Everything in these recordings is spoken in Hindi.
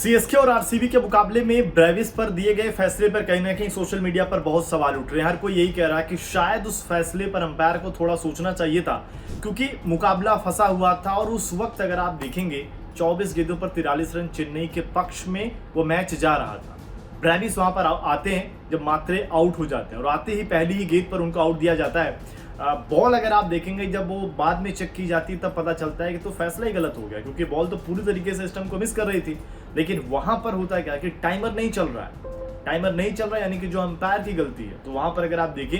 सीएसके और आरसीबी के मुकाबले में ब्रेविस पर दिए गए फैसले पर कहीं ना कहीं सोशल मीडिया पर बहुत सवाल उठ रहे हैं। हर कोई यही कह रहा है कि शायद उस फैसले पर अंपायर को थोड़ा सोचना चाहिए था, क्योंकि मुकाबला फंसा हुआ था और उस वक्त अगर आप देखेंगे 24 गेंदों पर 43 रन चेन्नई के पक्ष में वो मैच जा रहा था। ब्रेविस वहां पर आते हैं जब मात्रे आउट हो जाते हैं और आते ही पहली ही गेंद पर उनको आउट दिया जाता है। बॉल अगर आप देखेंगे जब वो बाद में चेक की जाती है तब पता चलता है कि तो फैसला ही गलत हो गया, क्योंकि बॉल तो पूरी तरीके से स्टंप को मिस कर रही थी। लेकिन वहां पर होता क्या कि टाइमर नहीं चल रहा है, टाइमर नहीं चल रहा है, यानी कि जो अंपायर की गलती है। तो वहां पर अगर आप देखें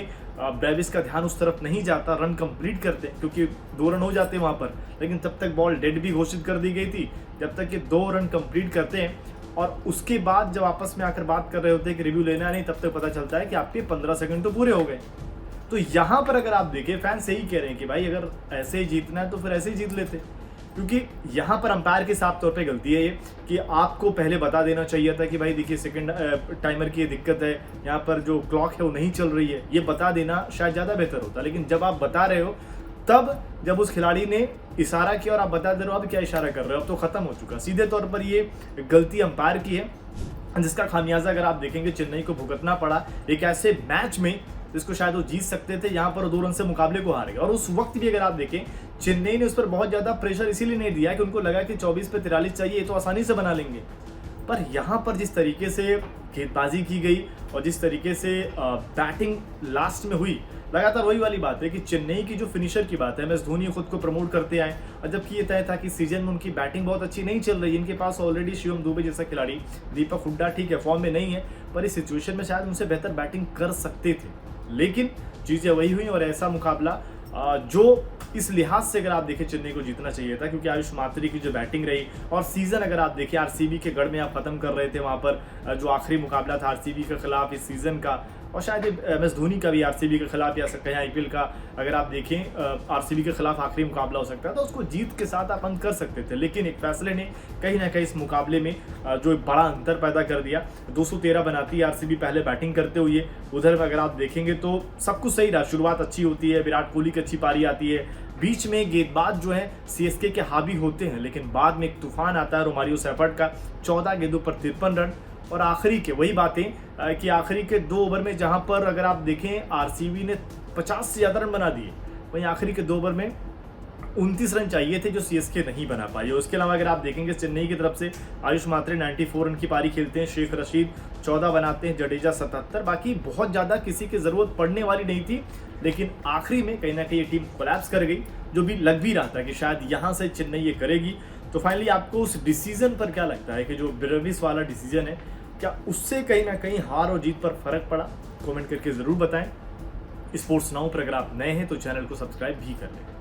ब्रेविस का ध्यान उस तरफ नहीं जाता, रन कंप्लीट करते क्योंकि 2 रन हो जाते वहां पर। लेकिन तब तक बॉल डेड भी घोषित कर दी गई थी जब तक कि 2 रन कंप्लीट करते हैं। और उसके बाद जब आपस में आकर बात कर रहे होते हैं कि रिव्यू लेना नहीं, तब तक पता चलता है कि आपके 15 सेकंड तो पूरे हो गए। तो यहां पर अगर आप देखें फैंस यही कह रहे हैं कि भाई अगर ऐसे ही जीतना है तो फिर ऐसे ही जीत लेते, क्योंकि यहां पर अंपायर के साफ तौर पे गलती है ये कि आपको पहले बता देना चाहिए था कि भाई देखिए सेकंड टाइमर की दिक्कत है, यहाँ पर जो क्लॉक है वो नहीं चल रही है। ये बता देना शायद ज़्यादा बेहतर होता, लेकिन जब आप बता रहे हो तब जब उस खिलाड़ी ने इशारा किया और आप बता दे रहे हो अब क्या इशारा कर रहे हो, अब तो खत्म हो चुका। सीधे तौर पर ये गलती अंपायर की है, जिसका खामियाजा अगर आप देखेंगे चेन्नई को भुगतना पड़ा एक ऐसे मैच में जिसको शायद वो जीत सकते थे। यहाँ पर 2 रन से मुकाबले को हार गए और उस वक्त भी अगर आप देखें चेन्नई ने उस पर बहुत ज्यादा प्रेशर इसीलिए नहीं दिया कि उनको लगा कि 24 पे 43 चाहिए तो आसानी से बना लेंगे। पर यहाँ पर जिस तरीके से गेंदबाजी की गई और जिस तरीके से बैटिंग लास्ट में हुई, लगातार वही वाली बात है कि चेन्नई की जो फिनिशर की बात है, एमएस धोनी खुद को प्रमोट करते आए और जबकि ये तय था कि सीजन में उनकी बैटिंग बहुत अच्छी नहीं चल रही है। इनके पास ऑलरेडी शिवम दुबे जैसा खिलाड़ी, दीपक हुड्डा ठीक है फॉर्म में नहीं है, पर इस सिचुएशन में शायद उनसे बेहतर बैटिंग कर सकते थे। लेकिन चीजें वही हुई और ऐसा मुकाबला जो इस लिहाज से अगर आप देखें चेन्नई को जीतना चाहिए था, क्योंकि आयुष मात्री की जो बैटिंग रही और सीजन अगर आप देखें आरसीबी के गढ़ में आप खत्म कर रहे थे, वहां पर जो आखिरी मुकाबला था आरसीबी के खिलाफ इस सीजन का और शायद एमएस धोनी का भी आरसीबी के खिलाफ या कहें आईपीएल का अगर आप देखें आरसीबी के खिलाफ आखिरी मुकाबला हो सकता है, तो उसको जीत के साथ आप अंत कर सकते थे। लेकिन एक फैसले ने कहीं ना कहीं इस मुकाबले में जो एक बड़ा अंतर पैदा कर दिया। 213 बनाती है आरसीबी पहले बैटिंग करते हुए। उधर अगर आप देखेंगे तो सब कुछ सही रहा, शुरुआत अच्छी होती है, विराट कोहली की अच्छी पारी आती है, बीच में गेंदबाज जो है सीएसके के हावी होते हैं, लेकिन बाद में एक तूफान आता है रोमारियो सेफर्ट का 14 गेंदों पर 53 रन। और आखिरी के वही बातें कि आखिरी के 2 ओवर में जहां पर अगर आप देखें आरसीबी ने 50 से ज्यादा रन बना दिए, वहीं आखिरी के 2 ओवर में 29 रन चाहिए थे जो सीएसके नहीं बना पाई। उसके अलावा अगर आप देखेंगे चेन्नई की तरफ से आयुष मात्रे 94 रन की पारी खेलते हैं, शेख रशीद 14 बनाते हैं, जडेजा 77, बाकी बहुत ज़्यादा किसी की ज़रूरत पड़ने वाली नहीं थी। लेकिन आखिरी में कहीं ना कहीं ये टीम कोलैप्स कर गई, जो भी लग भी रहा था कि शायद यहाँ से चेन्नई ये करेगी। तो फाइनली आपको उस डिसीजन पर क्या लगता है कि जो ब्रेविस वाला डिसीजन है, क्या उससे कहीं ना कहीं हार और जीत पर फर्क पड़ा? कमेंट करके ज़रूर बताएं। स्पोर्ट्स नाउ पर अगर आप नए हैं तो चैनल को सब्सक्राइब भी कर लें।